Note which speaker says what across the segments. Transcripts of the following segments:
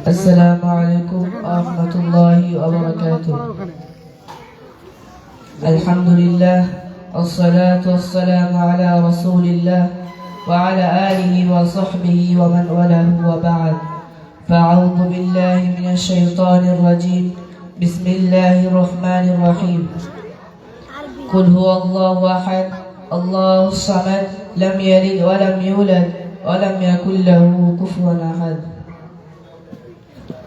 Speaker 1: السلام عليكم ورحمة الله وبركاته. الحمد لله والصلاة والسلام على رسول الله وعلى آله وصحبه ومن والاه وبعد. فأعوذ بالله من الشيطان الرجيم. بسم الله الرحمن الرحيم. قل هو الله أحد الله الصمد لم يلد ولم يولد ولم يكن له كفوا أحد.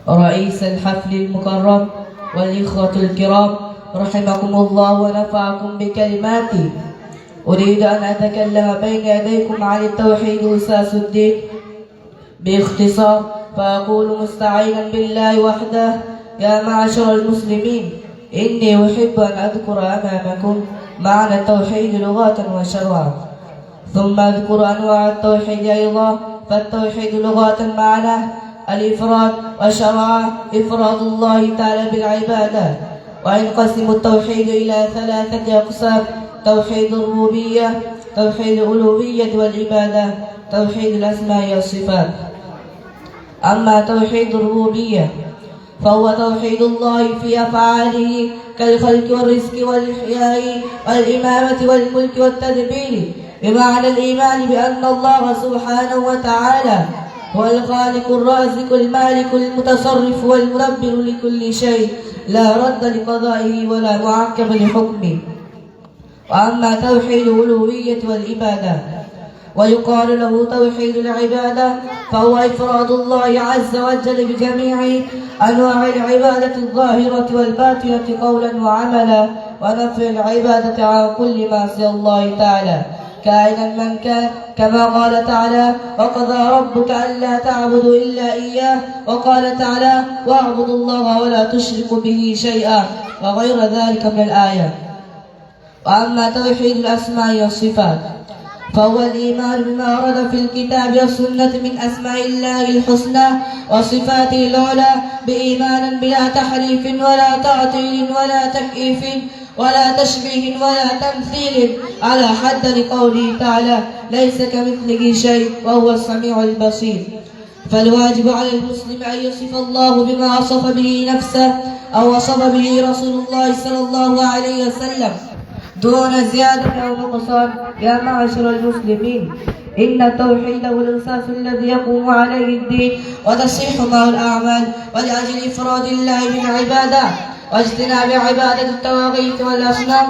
Speaker 1: رئيس الحفل المكرم والإخوة الكرام رحمكم الله ونفعكم بكلماتي. أريد أن أتكلم بين يديكم عن التوحيد أساس الدين باختصار، فأقول مستعينا بالله وحده: يا معشر المسلمين، إني أحب أن أذكر أمامكم معنى التوحيد لغة وشرعا، ثم أذكر أنواع التوحيد أيضا. فالتوحيد لغة معناه الإفراد، وشرعا إفراد الله تعالى بالعبادة. وينقسم التوحيد إلى ثلاثة أقسام: توحيد الربوبية، توحيد الألوهية والعبادة، توحيد الأسماء والصفات. أما توحيد الربوبية فهو توحيد الله في أفعاله كالخلق والرزق والإحياء والإمامة والملك والتدبير، بمعنى الإيمان بأن الله سبحانه وتعالى هو الخالق الرازق المالك المتصرف والمدبر لكل شيء، لا رد لقضائه ولا معقب لحكمه. وأما توحيد الألوهية والعبادة ويقال له توحيد العبادة، فهو إفراد الله عز وجل بجميع أنواع العبادة الظاهرة والباطنة قولا وعملا، ونفي العبادة عن كل ما سوى الله تعالى كائنا من كان، كما قال تعالى: وقضى ربك ألا تعبدوا إلا إياه، وقال تعالى: واعبدوا الله ولا تشركوا به شيئا، وغير ذلك من الآيات. وأما توحيد الأسماء والصفات فهو الإيمان بما ورد في الكتاب والسنة من أسماء الله الحسنى وصفاته العلى، بإيمان بلا تحريف ولا تعطيل ولا تكييف ولا تشبيه ولا تمثيل، على حد لقوله تعالى: ليس كمثله شيء وهو السميع البصير. فالواجب على المسلم أن يصف الله بما وصف به نفسه أو وصف به رسول الله صلى الله عليه وسلم دون زيادة أو نقصان. يا معشر المسلمين، إن التوحيد هو الأساس الذي يقوم عليه الدين وتصح معه الأعمال، ولأجل إفراد الله بالعبادة واجتناب عبادة التواغيت والأصنام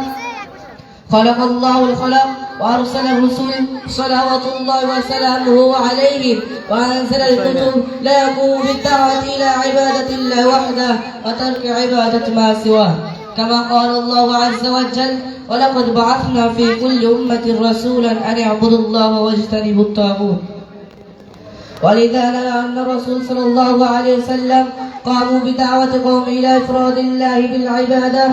Speaker 1: خلق الله الخلق وأرسل الرسل صلوات الله وسلامه عليهم، وأنزل الكتب لا يقوم بالدعوة إلى عبادة الله وحده وترك عبادة ما سواه، كما قال الله عز وجل: ولقد بعثنا في كل أمة رسولا أن اعبدوا الله واجتنبوا الطاغوت. ولذا نرى أن الرسول صلى الله عليه وسلم قاموا بدعوة قوم إلى إفراد الله بالعبادة،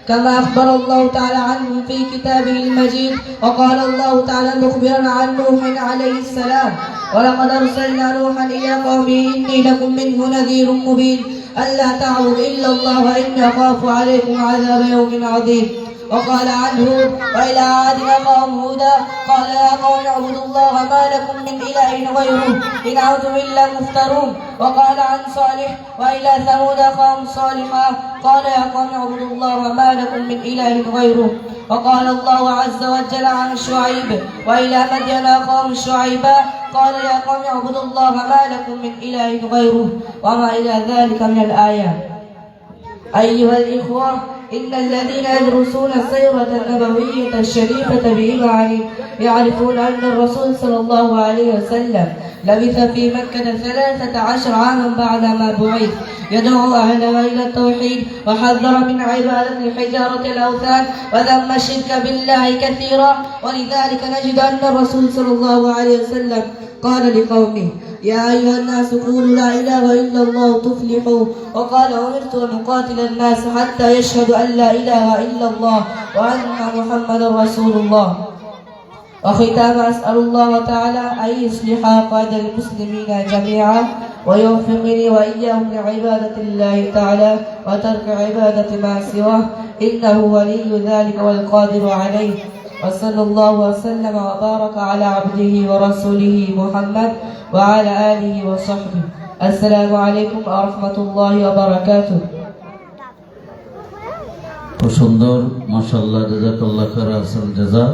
Speaker 1: كما أخبر الله تعالى عنهم في كتابه المجيد. وقال الله تعالى مخبرا عن نوح عليه السلام: ولقد أرسلنا نوحا إلى قومه إني لكم منه نذير مبين ألا تعبدوا إلا الله وإني أخاف عليكم عذاب يوم عظيم. وقال عنه: وإلى عاد أخاهم هودا قال: يا قوم اعبدوا الله ما لكم من إله غيره إن أنتم إلا مفترون. وقال عن صالح: وإلى ثمود أخاهم صالحا قال: يا قوم اعبدوا الله ما لكم من إله غيره. وقال الله عز وجل عن شعيب: وإلى مدين أخاهم شعيبا قال: يا قوم اعبدوا الله ما لكم من إله غيره، وما إلى ذلك من الآيات. أيها الإخوة، إن الذين يدرسون السيرة النبوية الشريفة بإيمان يعرفون أن الرسول صلى الله عليه وسلم لبث في مكة 13 عاما بعدما بعث، يدعو أهلها إلى التوحيد، وحذر من عبادة الحجارة الأوثان، وذم الشرك بالله كثيرا. ولذلك نجد أن الرسول صلى الله عليه وسلم قال لقومه: يا أيها الناس قولوا لا إله إلا الله تفلحوا. وقال: أمرت أن أقاتل الناس حتى يشهدوا أن لا إله إلا الله وأن محمدا رسول الله. وختاما أسأل الله تعالى أن يصلح قادة المسلمين جميعا، ويوفقني وإياهم لعبادة الله تعالى وترك عبادة ما سواه، إنه ولي ذلك والقادر عليه. وصلى الله وسلم وبارك على عبده ورسوله محمد وعلى آله وصحبه. السلام عليكم ورحمة الله وبركاته.
Speaker 2: সুন্দর, মাশাআল্লাহ, জাযাকাল্লাহ খায়র, আহসান জাযা।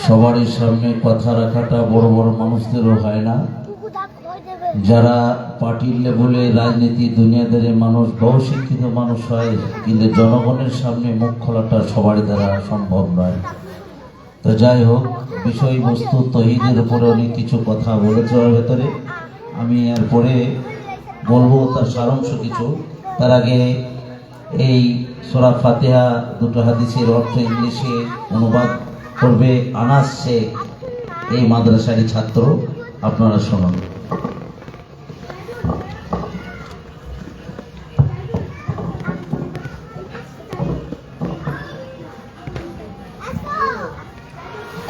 Speaker 2: সবারই সামনে কথা রাখাটা বড় বড় মানুষদেরও হয় না। যারা পার্টির লেভেলে রাজনীতি দুনিয়াদারি মানুষ, বহু শিক্ষিত মানুষ হয়, কিন্তু জনগণের সামনে মুখ খোলাটা সবারই দ্বারা সম্ভব নয়। তো যাই হোক, বিষয়বস্তু তৌহিদের উপরে অনেক কিছু কথা বলেছে ওর ভেতরে, আমি এরপরে বলবো তার সারাংশ কিছু। তার আগে এই সূরা ফাতিহা দুটো হাদিসের অর্থ ইংলিশে অনুবাদ করবে আনাস শেখ, এই মাদ্রাসারই ছাত্র। আপনারা শুনুন।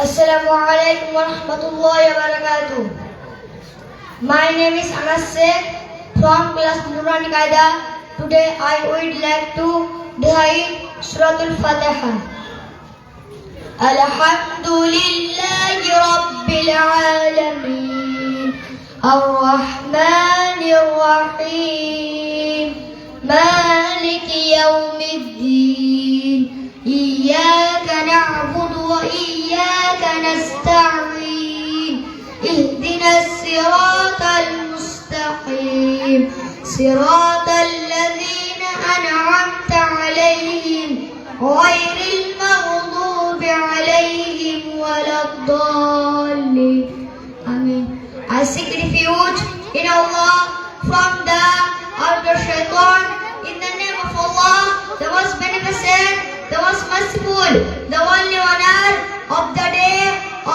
Speaker 3: Assalamu alaikum wa rahmatullahi wa barakatuh. My name is Anas Sheikh from class Nurani Qaida. Today I would like to recite Surah Al-Fatiha. Alhamdulillahi Rabbil Alameen, Ar-Rahmanir Rahim, Maliki Yawmiddin, Iyyaka na'budu wa iyyaka nasta'in, Ihdinas siratal mustaqim, siratal ladzina an'amta 'alaihim, ghairil maghdubi 'alaihim waladdallin. Amin. I seek refuge in Allah from the outer shaitan. In the name of Allah, the most beneficent, the most merciful, the only honor of the day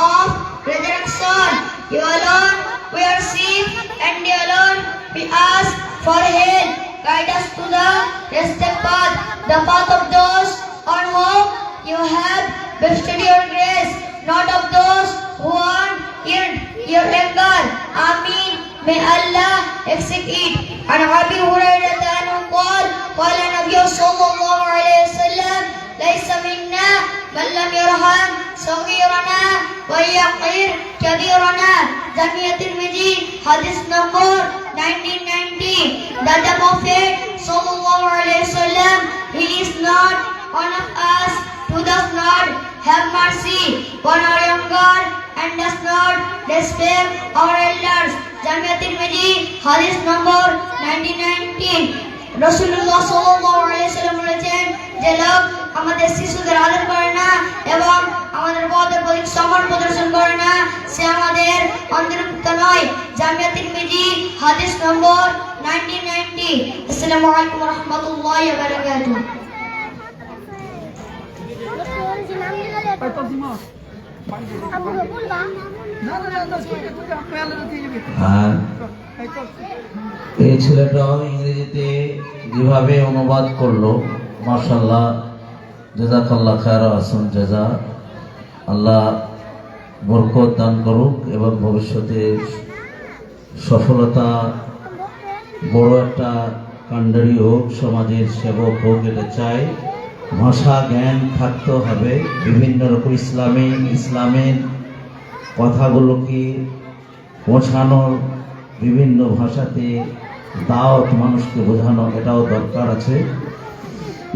Speaker 3: of resurrection. You alone we are seek, and you alone we ask for help. Guide us to the destined path, the path of those on whom you have bestowed your grace, not of those who are in your anger. Amin. May Allah accept it. And Abi Hurairah anhu قال قال النبي صلى الله عليه وسلم ليس منا من لم يرحم صغيرنا ويقر كبيرنا. Jamia Tirmidhi, hadith number 1990. That the Prophet sallallahu alaihi wasallam, he is not one of us who does not have mercy on our younger and does not respect our elders. Jamia Tirmidhi, hadith number 1919. রাসূলুল্লাহ সাল্লাল্লাহু আলাইহি ওয়াসাল্লাম বলেছেন, যে লোক আমাদের শিশুদের আদর করে না এবং আমাদের বড়দের প্রতি সম্মান প্রদর্শন করে না, সে আমাদের অন্তর্ভুক্ত নয়। জামিয়া তিরমিজি, হাদিস নম্বর 1990। আসসালামু আলাইকুম ওয়া রাহমাতুল্লাহি ওয়া বারাকাতুহু।
Speaker 2: এই ছেলেটাও ইংরেজিতে যেভাবে অনুবাদ করলো, মাশাআল্লাহ, জাযাকাল্লাহ খায়র, আহসান জাযা। আল্লাহ বরকত দান করুক এবং ভবিষ্যতে সফলতা, বড় একটা কাণ্ডারি হোক, সমাজের সেবক হোক, এটা চাই। ভাষা জ্ঞান থাকতে হবে, বিভিন্ন রকম ইসলামের কথাগুলোকে পৌঁছানোর, বিভিন্ন ভাষাতে দাওয়াত মানুষকে বোঝানো, এটাও দরকার আছে।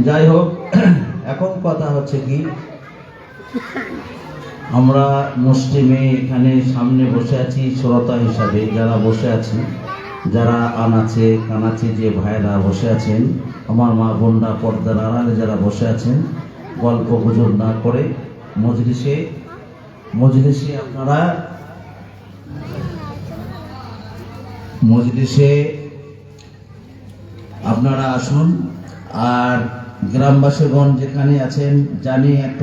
Speaker 2: যাই হোক, এখন কথা হচ্ছে কি, আমরা মুসলিমে এখানে সামনে বসে আছি শ্রোতা হিসাবে, যারা বসে আছি, যারা আনাচে কানাচে যে ভাইরা বসে আছেন, আমার মা বোনরা পর্দার আড়ালে যারা বসে আছেন, গল্প গুজব না করে মজলিসে আপনারা আসুন। আর গ্রামবাসীগণ যেখানে আছেন, জানি একটা